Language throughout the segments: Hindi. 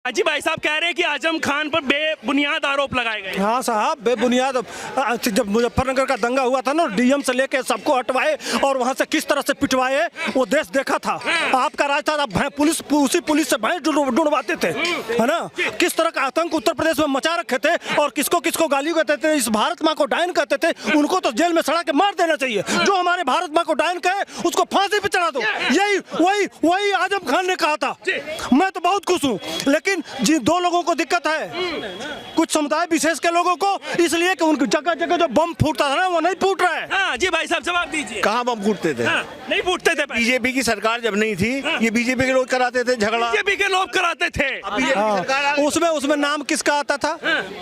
अजी भाई साहब कह रहे हैं कि आजम खान पर बेबुनियाद आरोप लगाए गए। हाँ साहब, बेबुनियाद। जब मुजफ्फरनगर का दंगा हुआ था ना, डीएम से लेके सबको हटवाए और वहाँ से किस तरह से पिटवाए, वो देश देखा था। आपका राज था, आप पुलिस, उसी पुलिस से भैंस ढूंढवाते थे, है ना। किस तरह का आतंक उत्तर प्रदेश में मचा रखे थे और किसको किसको गाली कहते थे, इस भारत माँ को डायन कहते थे। उनको तो जेल में सड़ा के मार देना चाहिए। जो हमारे भारत माँ को डायन कहे उसको फांसी पे चढ़ा दो। यही वही आजम खान ने कहा था। मैं तो बहुत खुश हूँ, लेकिन जी दो लोगों को दिक्कत है, कुछ समुदाय विशेष के लोगों को, इसलिए कि उनकी जगह जगह जो बम फूटता था ना, वो नहीं फूट रहा है। हाँ जी भाई साहब जवाब दीजिए। कहाँ बम फूटते थे? हाँ, नहीं फूटते थे। बीजेपी की सरकार जब नहीं थी, ये बीजेपी के लोग कराते थे झगड़ा। बीजेपी के लोग कराते थे। उसमें नाम किसका आता था?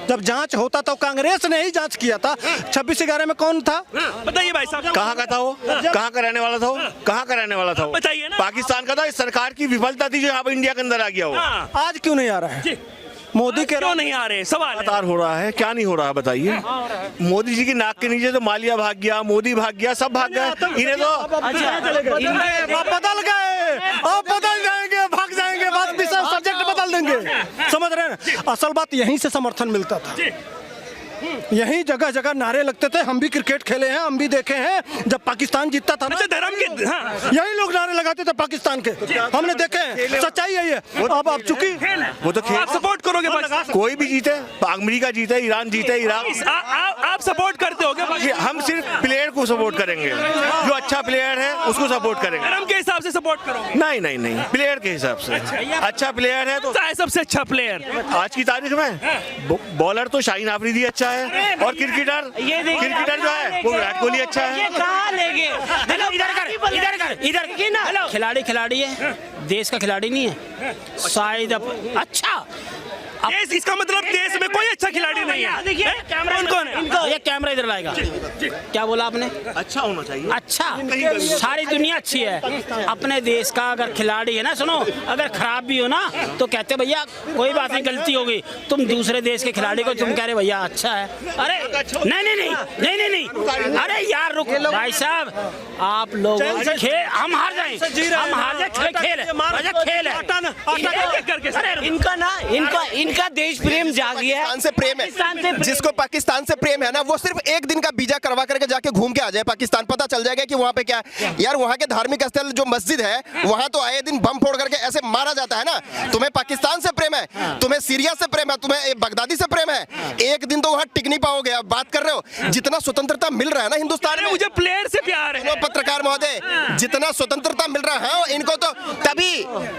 जब जांच होता तो कांग्रेस ने ही जांच किया था। 26/11 में कौन था? बताइए भाई साहब। कहाँ का था वो? कहाँ का रहने वाला था वो? कहाँ का रहने वाला था वो? बताइए ना। पाकिस्तान का था। इस सरकार की विफलता थी जो यहाँ पर इंडिया के अंदर आ गया हो। आज क्यों नहीं आ रहा है? मोदी के क्यों नहीं आ रहे? सवाल लगातार हो रहा है, क्या नहीं हो रहा बताइए। मोदी जी की नाक के नीचे तो मालिया भाग गया, मोदी भाग गया, सब भाग गए। इन्हें तो बदल गए, अब बदल जाएंगे, भाग जाएंगे, बात भी सब सब्जेक्ट बदल देंगे। समझ रहे हैं? असल बात यहीं से समर्थन मिलता था। यही जगह जगह नारे लगते थे। हम भी क्रिकेट खेले हैं, हम भी देखे हैं। जब पाकिस्तान जीतता था ना, धर्म के यही लोग नारे लगाते थे पाकिस्तान के, हमने देखे हैं। सच्चाई यही है। अब आप चुकी वो तो आप सपोर्ट करोगे पाकिस्तान? कोई भी जीते, अमेरिका जीते, ईरान जीते, इराक, आप सपोर्ट करते होगे? हम सिर्फ प्लेयर को सपोर्ट करेंगे। जो अच्छा प्लेयर है उसको सपोर्ट करेंगे। धर्म के हिसाब से सपोर्ट करोगे? नहीं, प्लेयर के हिसाब से। अच्छा प्लेयर है तो सबसे अच्छा प्लेयर आज की तारीख में बॉलर तो शाहीन आफरीदी अच्छा है, और क्रिकेटर जो है वो विराट कोहली अच्छा है। इधर खिलाड़ी है, देश का खिलाड़ी नहीं है शायद। अच्छा, इसका मतलब देश में कोई अच्छा खिलाड़ी नहीं है। देखिए कौन है? ये कैमरा इधर लाएगा। क्या बोला आपने? अच्छा होना चाहिए। अच्छा, सारी दुनिया अच्छी है। अपने देश का अगर खिलाड़ी है ना, सुनो, अगर खराब भी हो ना तो कहते भैया कोई बात नहीं, गलती हो गई। तुम दूसरे देश के खिलाड़ी को तुम कह रहे भैया अच्छा है। अरे नहीं, अरे यार रुक भाई साहब, आप लोग हम हार जाए, खेल है। इनका देश प्रेम जाग गया है। से प्रेम है, जिसको पाकिस्तान से प्रेम है ना, वो सिर्फ एक दिन का वीजा करवा करके जाके घूम के आ जाए पाकिस्तान, पता चल जाएगा कि वहाँ पे क्या है। यार वहाँ के धार्मिक स्थल जो मस्जिद है, वहाँ तो आए दिन बम फोड़ करके ऐसे मारा जाता है ना। तुम्हें पाकिस्तान से प्रेम है, तुम्हें सीरिया से प्रेम है, तुम्हें बगदादी से प्रेम है, एक दिन तो वहाँ टिक नहीं पाओगे। अब बात कर रहे हो जितना स्वतंत्रता मिल रहा है ना हिंदुस्तान में, मुझे प्लेयर से प्यार है। पत्रकार महोदय, जितना स्वतंत्रता मिल रहा है इनको, तो तभी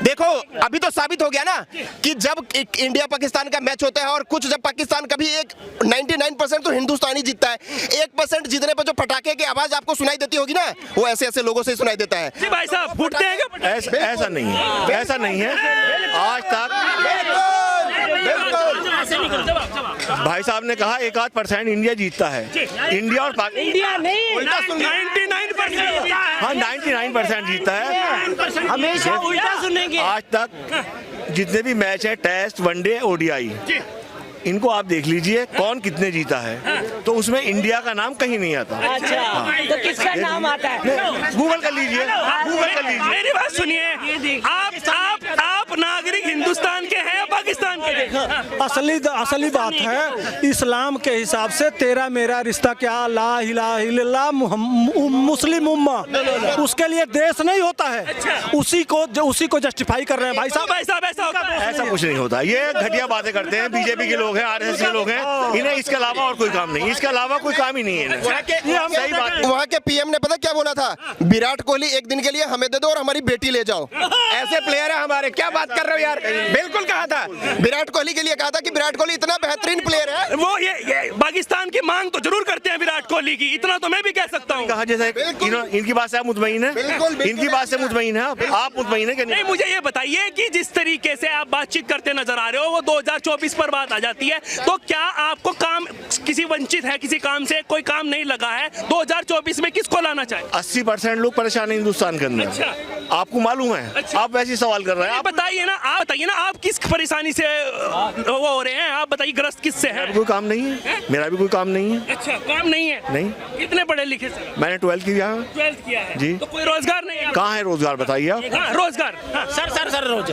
देखो अभी तो साबित हो गया ना कि जब इंडिया पाकिस्तान का मैच होता है और कुछ जब पाकिस्तान कभी 99% तो हिंदुस्तानी जीतता है, 1% जीतने पर जो पटाखे की आवाज आपको सुनाई देती होगी ना, वो ऐसे ऐसे लोगों से सुनाई देता है। जी भाई साहब फूटते हैं क्या? ऐसा नहीं है। आज तक भाई साहब ने कहा 1-8% इंडिया जीतता है। इंडिया और इंडिया नहीं, 99% हाँ 99% जीतता है। हमेशा उल्टा सुनेंगे। आज तक जितने भी मैच है, टेस्ट, वनडे, ओडीआई, इनको आप देख लीजिए कौन कितने जीता है, तो उसमें इंडिया का नाम कहीं नहीं आता। अच्छा, तो किसका नाम आता है? गूगल कर लीजिए, मेरी बात सुनिए। आप नागरिक हिंदुस्तान के हैं या पाकिस्तान के? असली बात है, इस्लाम के हिसाब से तेरा मेरा रिश्ता क्या, ला इलाहा इल्लल्लाह मुस्लिम उम्मा, उसके लिए देश नहीं होता है। उसी को जस्टिफाई कर रहे हैं भाई साहब। ऐसा कुछ नहीं होता। ये घटिया बातें करते हैं, बीजेपी के लोग हैं, आरएसएस के लोग हैं, इन्हें इसके अलावा और कोई काम नहीं, इसके अलावा कोई काम ही नहीं है। सही बात। वहाँ के पीएम ने पता क्या बोला था? विराट कोहली एक दिन के लिए हमें दे दो और हमारी बेटी ले जाओ। ऐसे प्लेयर है हमारे, क्या बात कर रहे हो यार? बिल्कुल कहा था, विराट कोहली के लिए कहा था कि विराट कोहली इतना बेहतरीन प्लेयर है। वो ये पाकिस्तान की मांग तो जरूर करते हैं विराट कोहली की, इतना तो मैं भी कह सकता हूँ। कहा जैसे इनकी बात से आप मुतमईन है? इनकी बात से मुतमईन है आप? मुतमईन है कि नहीं? मुझे ये बताइए कि जिस तरीके से आप बातचीत करते नजर आ रहे हो, वो 2024 पर बात आ जाती है, तो क्या आपको काम, किसी वंचित है, किसी काम से कोई काम नहीं लगा है, 2024 में किसको लाना चाहिए? 80% लोग परेशान है हिंदुस्तान के अंदर। अच्छा। आपको मालूम है? अच्छा। आप वैसे सवाल कर रहे हैं। आप बताइए ना, आप किस परेशानी से वो हो रहे हैं, आप बताइए ग्रस्त किससे है? कोई काम नहीं है, मेरा मेरा भी कोई काम नहीं है। अच्छा, काम नहीं है? नहीं। कितने पढ़े लिखे सर? मैंने 12th किया है। 12th किया है जी। तो कोई रोजगार नहीं है? कहाँ है रोजगार बताइए आप। हाँ, रोजगार। हाँ, सर रोज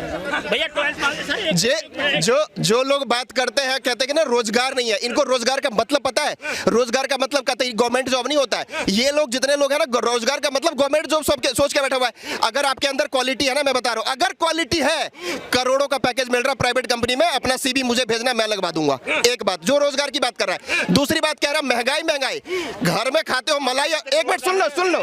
भैया 12 जो लोग बात करते हैं कहते हैं कि ना रोजगार नहीं है, इनको रोजगार का मतलब पता है? रोजगार का मतलब कहते हैं गवर्नमेंट जॉब नहीं होता है। ये लोग जितने लोग हैं ना, रोजगार का मतलब गवर्नमेंट जॉब सोच के बैठा हुआ है। अगर आपके अंदर क्वालिटी है ना, मैं बता रहा हूं, अगर क्वालिटी है, करोड़ों का पैकेज मिल रहा है प्राइवेट कंपनी में, अपना सीवी मुझे भेजना, मैं लगवा दूंगा। एक बात, जो रोजगार की बात कर रहा है। दूसरी बात कह रहा है महंगाई। घर में खाते हो मलाई, एक मिनट सुन लो,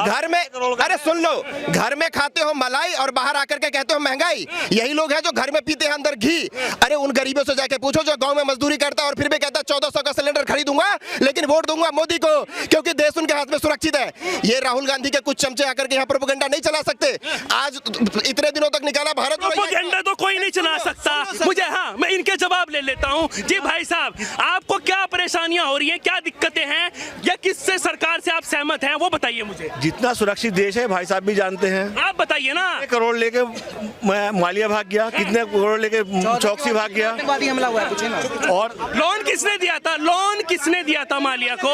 घर में, अरे सुन लो, घर में खाते हो मलाई और बाहर आकर के कहते हो महंगाई। यही लोग हैं जो घर में पीते हैं अंदर घी। अरे उन गरीबों से जाके पूछो जो गांव में मजदूरी करता है और फिर भी कहता है 1400 का सिलेंडर खरीदूंगा लेकिन वोट दूंगा मोदी को, क्योंकि देश उनके हाथ में सुरक्षित है। ये राहुल गांधी के कुछ चमचे आकर के यहाँ प्रोपेगेंडा नहीं चला सकते। आज इतने दिनों तक निकाला भारत में, प्रोपेगेंडा तो कोई नहीं चला सकता। मुझे, हाँ, मैं इनके जवाब ले लेता हूँ। जी भाई साहब, आपको क्या परेशानियां हो रही हैं, क्या दिक्कतें हैं, या किससे सरकार से आप सहमत हैं, वो बताइए मुझे। जितना सुरक्षित देश है भाई साहब भी जानते हैं। आप बताइए ना। कितने करोड़ लेके मालिया भाग गया, कितने करोड़ लेके चौकसी भाग गया, हमला हुआ है, पूछे ना। और लोन किसने दिया था? लोन किसने दिया था मालिया को?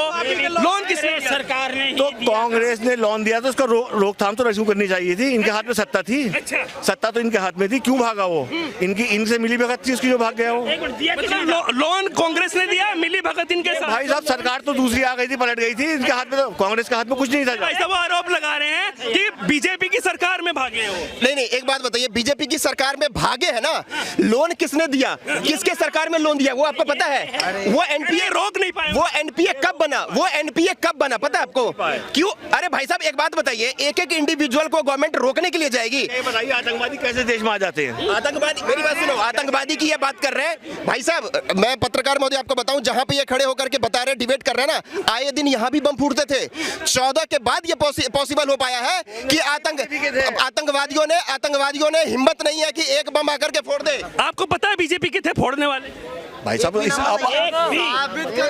लोन किसने दिया? सरकार ने तो कांग्रेस ने लोन दिया तो उसका रोकथाम तो रजू करनी चाहिए थी। इनके हाथ में सत्ता थी। अच्छा। सत्ता तो इनके हाथ में थी, क्यों भागा वो? इनसे मिली भगत थी उसकी जो भाग गया वो। मतलब लोन कांग्रेस ने दिया, मिली भगत इनके साथ। भाई साहब, सरकार तो दूसरी आ गई थी, पलट गई थी। इनके हाथ में तो, कांग्रेस के हाथ में कुछ नहीं था। भाई साहब आरोप लगा रहे हैं कि बीजेपी की सरकार में भागे हो। नहीं, एक बात बताइए, बीजेपी की सरकार में भागे है ना, लोन किसने दिया? किसके सरकार में लोन दिया वो आपको पता है? वो एनपीए रोक नहीं पाए। वो एनपीए कब बना पता है आपको? क्यों? अरे भाई साहब एक बात बताइए, एक इंडिविजुअल को गवर्नमेंट रोकने के लिए जाएगी? बताइए आतंकवादी कैसे देश में आ जाते हैं? आतंकवादी, मेरी बात सुनो, आतंकवादी की ये बात कर रहे हैं भाई साहब। मैं पत्रकार महोदय आपको बताऊं, जहां पे ये खड़े होकर के बता रहे, डिबेट कर रहे हैं ना, आए दिन यहां भी बम फूटते थे। 14 के बाद ये पॉसिबल हो पाया है कि आतंकवादियों ने हिम्मत नहीं है कि एक बम आकर के फोड़ दे। आपको पता है बीजेपी के थे फोड़ने वाले? भाई साहब,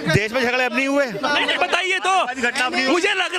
देश में झगड़े अब नहीं हुए। नहीं, बताइए तो। मुझे लग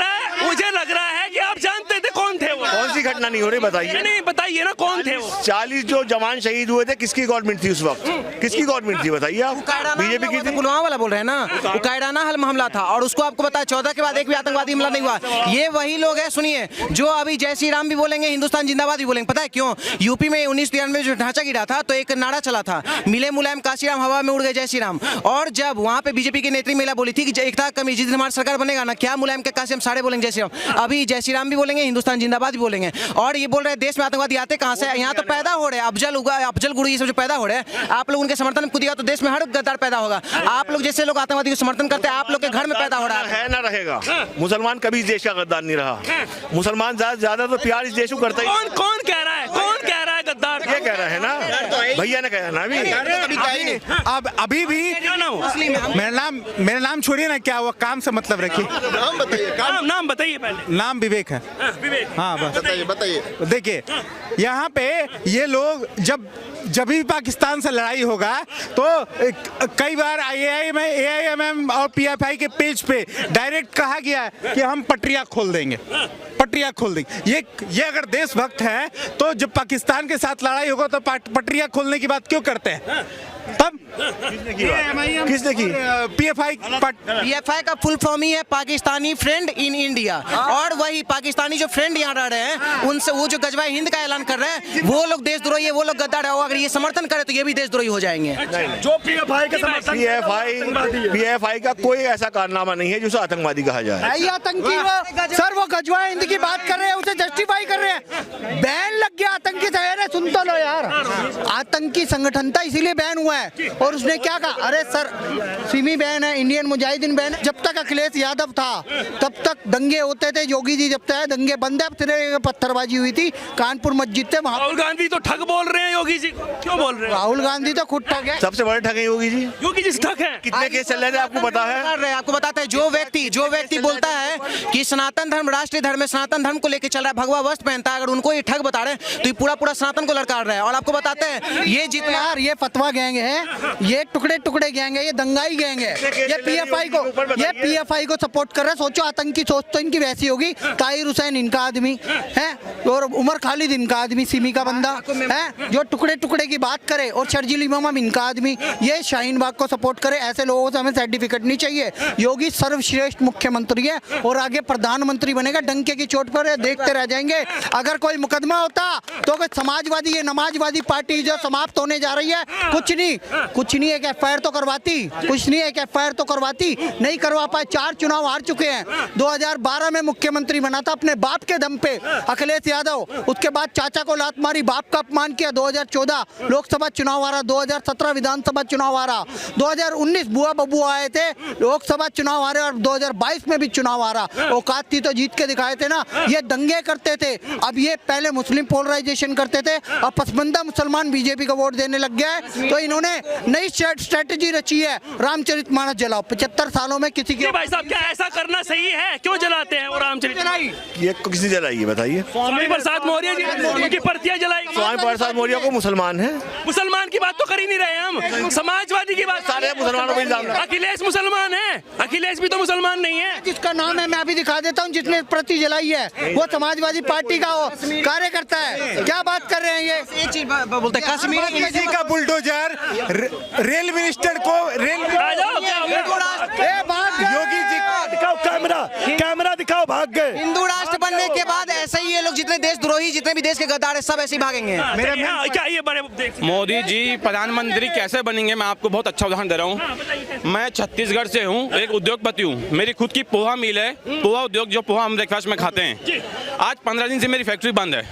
रहा है कि आप जानते थे कौन थे वो। कौन सी घटना नहीं हो रही बताइए? नहीं, बताइए ना कौन थे वो। 40 जो जवान शहीद हुए थे, किसकी गवर्नमेंट थी उस वक्त? किसकी गवर्नमेंट थी बताइए आप? बीजेपी की थी। पुलवामा वाला बोल रहे हैं ना, वो कायराना हमला था, और उसको आपको पता है 14 के बाद एक भी आतंकवादी हमला नहीं हुआ। ये वही लोग हैं, सुनिए, जो अभी जय श्री राम भी बोलेंगे, हिंदुस्तान जिंदाबाद भी बोलेंगे। पता है क्यों? यूपी में 1993 में जो ढांचा गिरा था तो एक नारा चला था, मिले मुलायम काशीराम, हवा में उड़ गए जय श्री राम। और जब वहां पे बीजेपी की नेत्री महिला बोली थी कि एकता कमी, जिस दिन हमारी सरकार बनेगा ना, क्या मुलायम के काशी, हम सारे बोलेंगे जय श्री राम। अभी जय श्री राम भी बोलेंगे, हिंदुस्तान जिंदाबाद भी बोलेंगे। और ये बोल रहे हैं देश में आतंकवादी आते कहां से? यहाँ तो पैदा हो रहे हैं, अफजल गुरु ये सब जो पैदा हो रहे हैं, आप लोग उनके समर्थन में कूदिएगा तो देश में हर गद्दार पैदा होगा। आप लोग जैसे लोग आतंकवादी को समर्थन करते हैं, आप लोग के घर में पैदा हो रहा है ना रहेगा। मुसलमान कभी इस देश का गद्दार नहीं रहा। मुसलमान ज्यादा तो प्यार इस देश को करता ही। कौन कह रहा है? कौन कह रहा है गद्दार? ये कह रहा है ना, भैया ने कहा ना अभी। अब अभी भी मेरा नाम छोड़िए ना, क्या वो काम से मतलब रखिए। नाम बताइए पहले। नाम विवेक है। विवेक, हाँ बस बताइए। देखिए, यहाँ पे ये लोग जब भी पाकिस्तान से लड़ाई होगा तो कई बार AIMM और PFI के पेज पे डायरेक्ट कहा गया है कि हम पटरियां खोल देंगे। ये अगर देशभक्त हैं तो जब पाकिस्तान के साथ लड़ाई होगा तो पटरियां खोलने की बात क्यों करते हैं? तब किसने की? PFI का फुल फॉर्म ही है पाकिस्तानी फ्रेंड इन इंडिया। और वही पाकिस्तानी जो फ्रेंड यहाँ रह रहे हैं, उनसे वो जो गजवाए हिंद का ऐलान कर रहे हैं, वो लोग देशद्रोही है, वो लोग गद्दार है। अगर ये समर्थन करे तो ये भी देशद्रोही हो जाएंगे। जो PFI का समर्थन, PFI का कोई ऐसा कारनामा नहीं है जिसे आतंकवादी कहा जाए। आतंकी सर, वो गजवाए हिंद की बात कर रहे हैं, उसे जस्टिफाई कर रहे हैं। बैन लग गया आतंकी से। सुन तो लो यार, आतंकी संगठन था इसीलिए बैन हुआ है। और उसने क्या कहा? अरे सर, सिमी बैन है, इंडियन मुजाहिदीन बैन है। जब तक अखिलेश यादव था तब तक दंगे होते थे। योगी जी जब तक दंगे बंद है, पत्थरबाजी हुई थी कानपुर मस्जिद से। राहुल गांधी तो ठग बोल रहे हैं योगी जी को। क्यों बोल रहे हैं? राहुल गांधी तो खुद ठग है। सबसे बड़े ठग है योगी जी। योगी जी ठग है। कितने केस चल रहे थे आपको पता है? आपको बताते हैं, जो व्यक्ति बोलता है कि सनातन धर्म राष्ट्रीय धर्म है, सनातन धर्म को लेकर चल रहा है, भगवा वस्त्र पहनता है, अगर उनको ये ठग बता रहे हैं तो ये पूरा सनातन को लड़का रहा है। और आपको बताते हैं, ये जितना यार ये फतवा गैंग है, है ये टुकड़े टुकड़े गैंग है, ये दंगाई गैंग है, ये पीएफआई को सपोर्ट कर रहे हैं। सोचो आतंकी सोच तो इनकी वैसी होगी। ताहिर हुसैन इनका आदमी है और उमर खालिद इनका आदमी, सिमी का बंदा है जो टुकड़े टुकड़े की बात करे, और शर्जील इमाम इनका आदमी, ये शाहीन बाग को सपोर्ट करे। ऐसे लोगों से हमें सर्टिफिकेट नहीं चाहिए। योगी सर्वश्रेष्ठ मुख्यमंत्री है और आगे प्रधानमंत्री बनेगा। डंके की चोट पर देखते रह जाएंगे। अगर कोई मुकदमा होता तो कोई समाजवादी, ये नमाजवादी पार्टी जो समाप्त होने जा रही है, कुछ नहीं, एक एफआईआर तो करवाती, कुछ नहीं, एक एफआईआर तो करवाती, नहीं करवा पाए। 4 चुनाव हार चुके हैं। 2012 में मुख्यमंत्री बना था अपने बाप के दम पे अखिलेश यादव, उसके बाद चाचा को लात मारी, बाप का अपमान किया। 2014 लोकसभा चुनाव हारा, 2017 विधानसभा चुनाव हारा, 2019 बुआ बब्बू आए थे, लोकसभा चुनाव हारे, और 2022 में भी चुनाव हारा। औकात थी तो जीत के दिखाए थे ना। ये दंगे करते थे। अब ये पहले मुस्लिम पोलराइजेशन करते थे, अब पसमंदा मुसलमान बीजेपी को वोट देने लग गया है। तो इन्होंने नई स्ट्रेटेजी रची है, रामचरितमानस जलाओ। 75 सालों में किसी की। भाई साहब क्या ऐसा करना सही है? क्यों जलाते हैं वो रामचरितमानस? ये किसी जलाई है बताइए? स्वामी प्रसाद मौर्य जी उनकी प्रतियां जलाई। स्वामी प्रसाद मौर्य को मुसलमान है? मुसलमान की बात तो कर ही नहीं रहे हम, समाजवादी की बात। सारे मुसलमानों को इल्जाम लगा। अखिलेश मुसलमान है, अखिलेश भी तो मुसलमान नहीं है। जिसका नाम है मैं अभी दिखा देता हूँ, जिसने प्रति जलाई है वो समाजवादी पार्टी का कार्यकर्ता है। क्या बात कर रहे हैं ये? एक चीज बोलते हैं, कश्मीर किसी का बुलडोजर रेल मिनिस्टर को योगी जी दिखाओ, कैमरा दिखाओ, भाग गए। हिंदू राष्ट्र बनने के बाद ऐसे ही ये लोग, जितने देशद्रोही, जितने भी देश के गद्दार है, सब ऐसे ही भागेंगे। क्या ये बड़े मोदी जी प्रधानमंत्री कैसे बनेंगे? मैं आपको बहुत अच्छा उदाहरण दे रहा हूँ। मैं छत्तीसगढ़ से हूँ, एक उद्योगपति हूँ। मेरी खुद की पोहा मिल है, पोहा उद्योग, जो पोहा हम ब्रेकफास्ट में खाते हैं। आज 15 दिन से मेरी फैक्ट्री बंद है।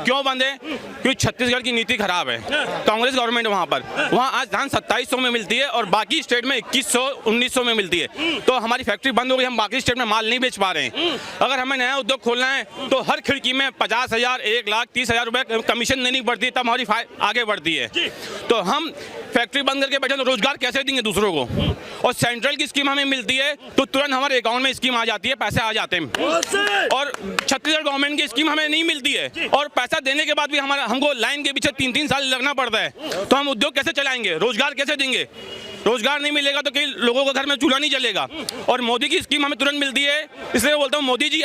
क्यों बंद है? क्योंकि छत्तीसगढ़ की नीति खराब है। कांग्रेस गवर्नमेंट वहाँ आज धान 2700 में मिलती है और बाकी स्टेट में 2100-1900 में मिलती है। तो हमारी फैक्ट्री बंद हो गई, हम बाकी स्टेट में माल नहीं बेच पा रहे हैं। अगर हमें नया उद्योग खोलना है तो हर खिड़की में 50,000, 1,30,000 रुपए कमीशन देनी पड़ती है, तब हमारी आगे बढ़ती है। तो हम फैक्ट्री बंद करके बैठे तो रोजगार कैसे देंगे दूसरों को? और सेंट्रल की स्कीम हमें मिलती है तो तुरंत हमारे अकाउंट में स्कीम आ जाती है, पैसे आ जाते हैं। और छत्तीसगढ़ गवर्नमेंट की स्कीम हमें नहीं मिलती है, और पैसा देने के बाद भी हमको लाइन के पीछे 3-3 साल लगना पड़ता है। तो हम उद्योग कैसे चलाएंगे? रोजगार कैसे देंगे? रोजगार नहीं मिलेगा तो कई लोगों के घर में चूल्हा नहीं जलेगा। और मोदी की स्कीम हमें तुरंत मिलती है, इसलिए बोलता हूँ मोदी जी